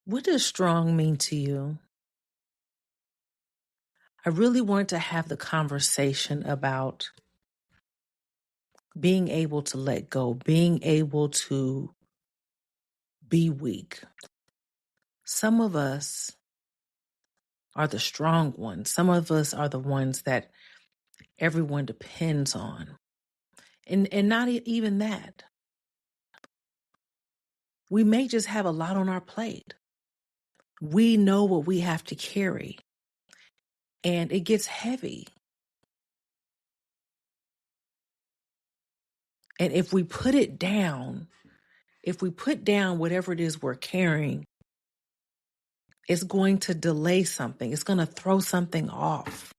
What does strong mean to you? I really wanted to have the conversation about being able to let go, being able to be weak. Some of us are the strong ones. Some of us are the ones that everyone depends on. And not even that. We may just have a lot on our plate. We know what we have to carry, and it gets heavy. And if we put it down, if we put down whatever it is we're carrying, it's going to delay something. It's going to throw something off.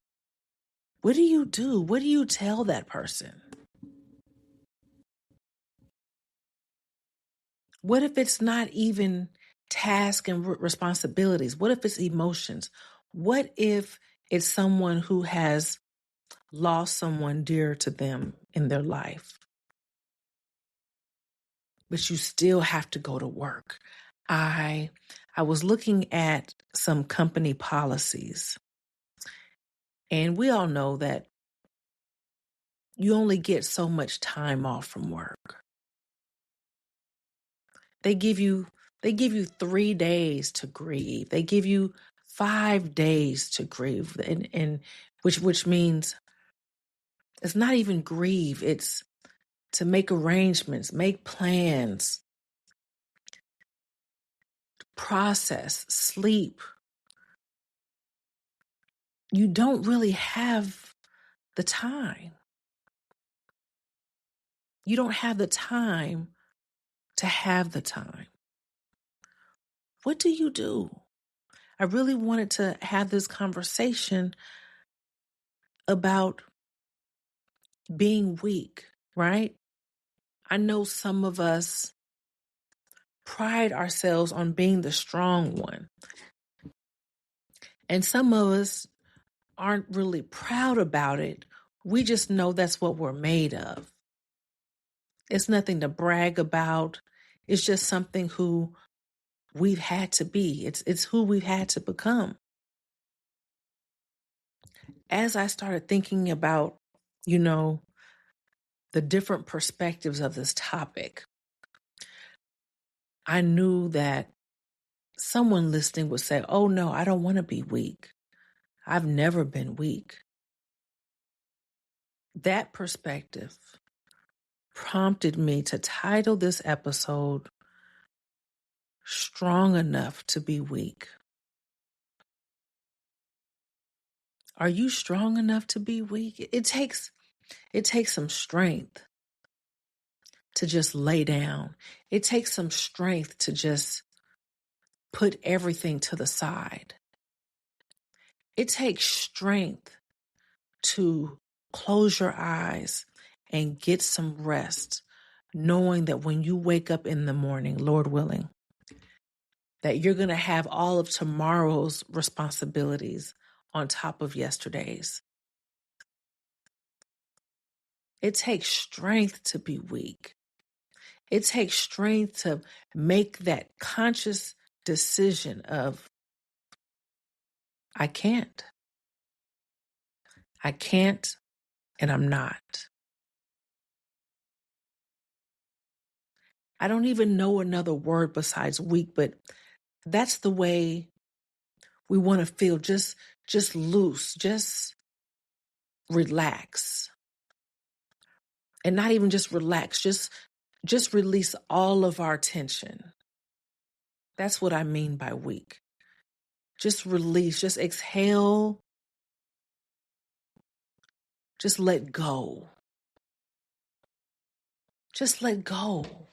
What do you do? What do you tell that person? What if it's not even task and responsibilities? What if it's emotions? What if it's someone who has lost someone dear to them in their life? But you still have to go to work. I was looking at some company policies, and we all know that you only get so much time off from work. They give you 3 days to grieve. They give you 5 days to grieve, and which means it's not even grieve. It's to make arrangements, make plans, process, sleep. You don't really have the time. You don't have the time to have the time. What do you do? I really wanted to have this conversation about being weak, right? I know some of us pride ourselves on being the strong one. And some of us aren't really proud about it. We just know that's what we're made of. It's nothing to brag about. It's just something who we've had to be. It's who we've had to become. As I started thinking about, the different perspectives of this topic, I knew that someone listening would say, "Oh no, I don't want to be weak. I've never been weak." That perspective prompted me to title this episode "Strong Enough to Be Weak." Are you strong enough to be weak? It takes some strength to just lay down. It takes some strength to just put everything to the side. It takes strength to close your eyes and get some rest, knowing that when you wake up in the morning, Lord willing, that you're going to have all of tomorrow's responsibilities on top of yesterday's. It takes strength to be weak. It takes strength to make that conscious decision of, I can't, and I'm not. I don't even know another word besides weak, but that's the way we want to feel. Just loose, just relax. And not even just relax, just release all of our tension. That's what I mean by weak. Just release, just exhale, just let go. Just let go.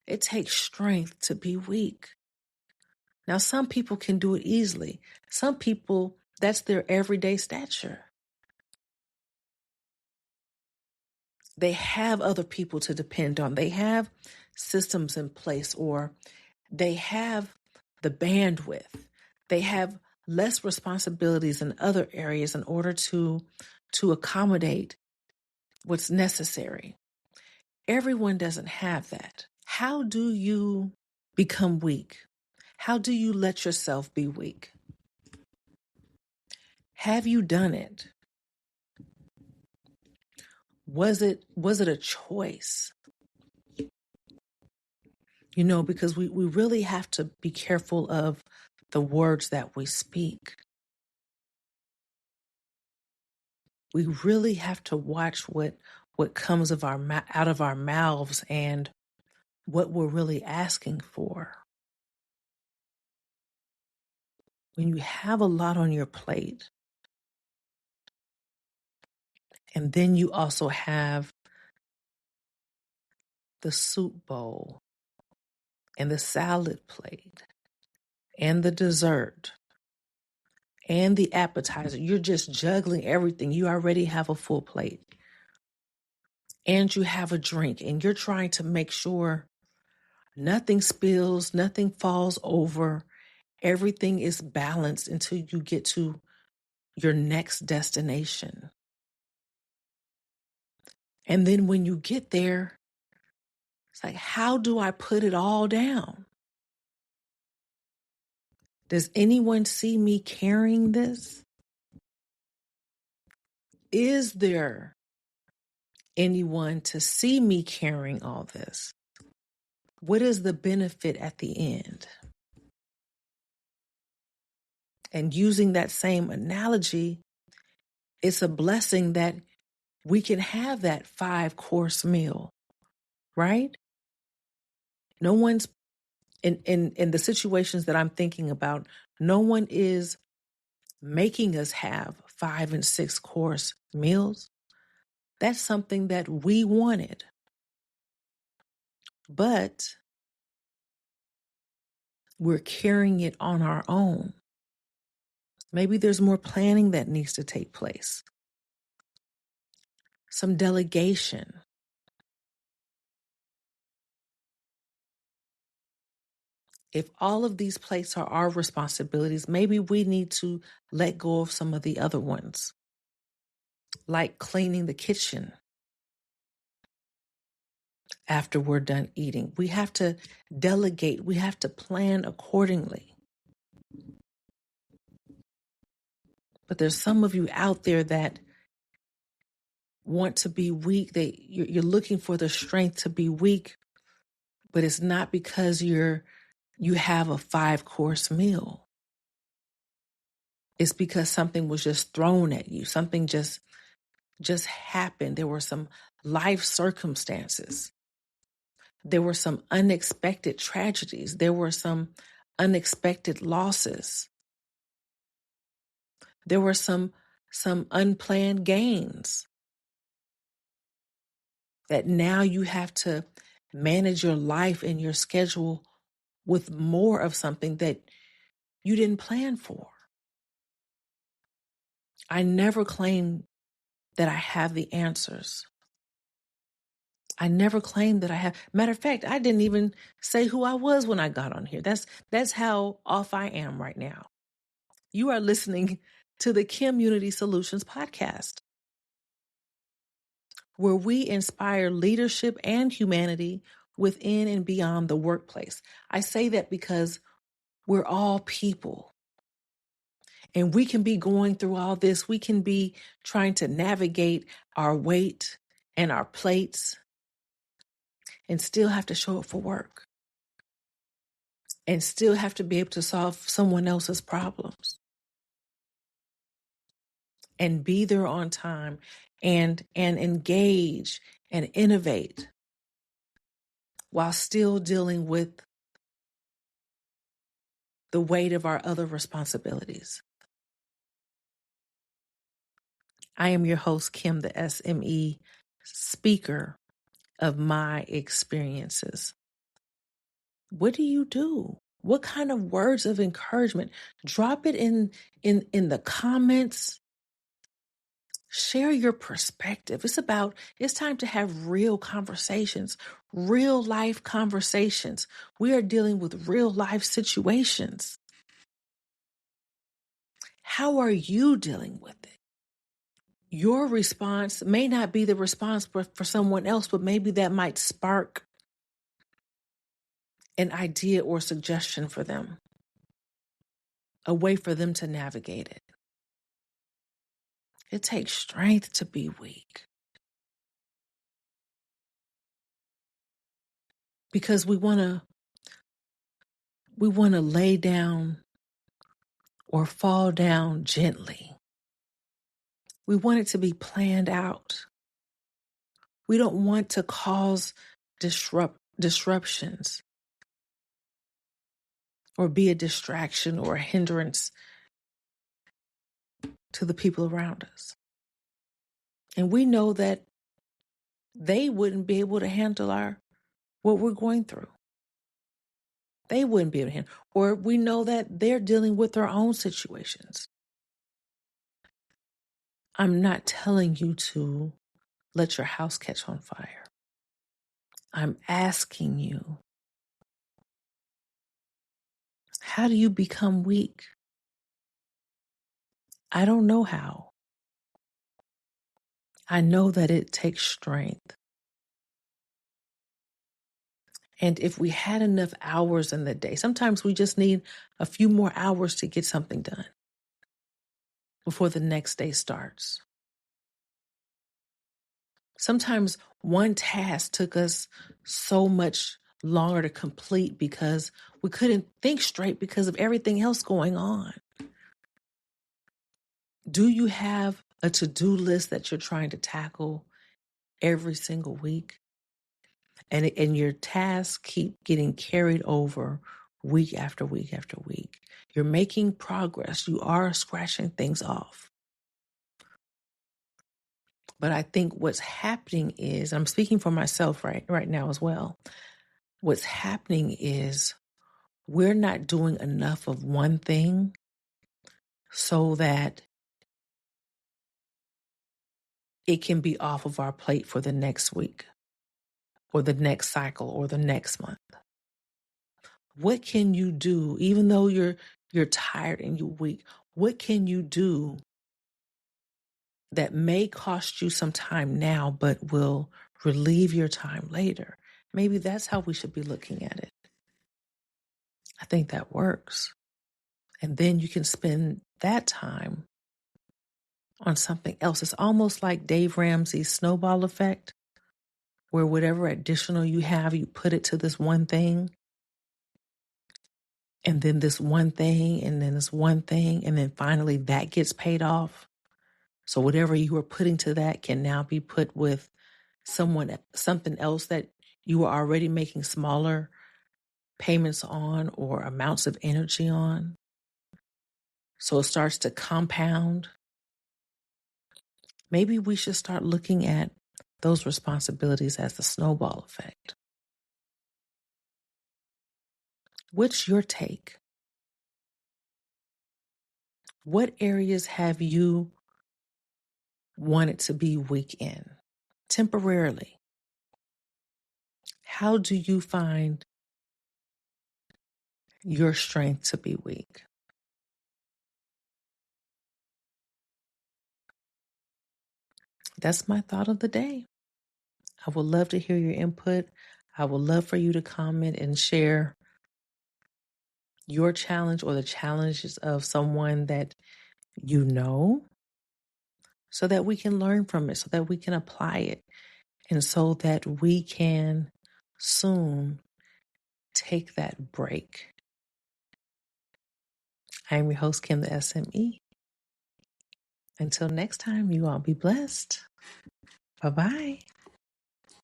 It takes strength to be weak. Now, some people can do it easily. Some people, that's their everyday stature. They have other people to depend on. They have systems in place, or they have the bandwidth. They have less responsibilities in other areas in order to accommodate what's necessary. Everyone doesn't have that. How do you become weak? How do you let yourself be weak? Have you done it? Was it a choice? Because we really have to be careful of the words that we speak. We really have to watch what comes out of our mouths and what we're really asking for. When you have a lot on your plate, and then you also have the soup bowl and the salad plate and the dessert and the appetizer. You're just juggling everything. You already have a full plate. And you have a drink, and you're trying to make sure nothing spills, nothing falls over. Everything is balanced until you get to your next destination. And then when you get there, it's like, how do I put it all down? Does anyone see me carrying this? Is there anyone to see me carrying all this? What is the benefit at the end? And using that same analogy, it's a blessing that we can have that 5-course meal, right? No one's in the situations that I'm thinking about, no one is making us have 5 and 6-course meals. That's something that we wanted. But we're carrying it on our own. Maybe there's more planning that needs to take place. Some delegation. If all of these plates are our responsibilities, maybe we need to let go of some of the other ones, like cleaning the kitchen after we're done eating. We have to delegate. We have to plan accordingly. But there's some of you out there that want to be weak. You're looking for the strength to be weak, but it's not because you have a 5-course meal. It's because something was just thrown at you. Something just happened. There were some life circumstances. There were some unexpected tragedies. There were some unexpected losses. There were some unplanned gains that now you have to manage your life and your schedule with more of something that you didn't plan for. I never claim that I have the answers. I never claimed that I have. Matter of fact, I didn't even say who I was when I got on here. That's how off I am right now. You are listening to the Kim Unity Solutions podcast, where we inspire leadership and humanity within and beyond the workplace. I say that because we're all people. And we can be going through all this. We can be trying to navigate our weight and our plates and still have to show up for work and still have to be able to solve someone else's problems and be there on time and engage and innovate while still dealing with the weight of our other responsibilities. I am your host, Kim, the SME speaker of my experiences. What do you do? What kind of words of encouragement? Drop it in the comments. Share your perspective. It's time to have real conversations, real life conversations. We are dealing with real life situations. How are you dealing with it? Your response may not be the response for someone else, but maybe that might spark an idea or suggestion for them. a way for them to navigate it. It takes strength to be weak because we want to lay down or fall down gently. We want it to be planned out. We don't want to cause disruptions or be a distraction or a hindrance to the people around us. And we know that they wouldn't be able to handle what we're going through. They wouldn't be able to handle, or we know that they're dealing with their own situations. I'm not telling you to let your house catch on fire. I'm asking you, how do you become weak? I don't know how. I know that it takes strength. And if we had enough hours in the day, sometimes we just need a few more hours to get something done before the next day starts. Sometimes one task took us so much longer to complete because we couldn't think straight because of everything else going on. Do you have a to-do list that you're trying to tackle every single week? And your tasks keep getting carried over week after week after week. You're making progress. You are scratching things off. But I think what's happening is, I'm speaking for myself right now as well. What's happening is we're not doing enough of one thing so that it can be off of our plate for the next week or the next cycle or the next month. What can you do, even though you're tired and you're weak? What can you do that may cost you some time now, but will relieve your time later? Maybe that's how we should be looking at it. I think that works. And then you can spend that time on something else. It's almost like Dave Ramsey's snowball effect, where whatever additional you have, you put it to this one thing, and then this one thing, and then this one thing, and then finally that gets paid off. So whatever you were putting to that can now be put with something else that you were already making smaller payments on or amounts of energy on. So it starts to compound. Maybe we should start looking at those responsibilities as the snowball effect. What's your take? What areas have you wanted to be weak in temporarily? How do you find your strength to be weak? That's my thought of the day. I would love to hear your input. I would love for you to comment and share your challenge or the challenges of someone that you know, so that we can learn from it, so that we can apply it, and so that we can soon take that break. I am your host, Kim the SME. Until next time, you all be blessed. Bye-bye.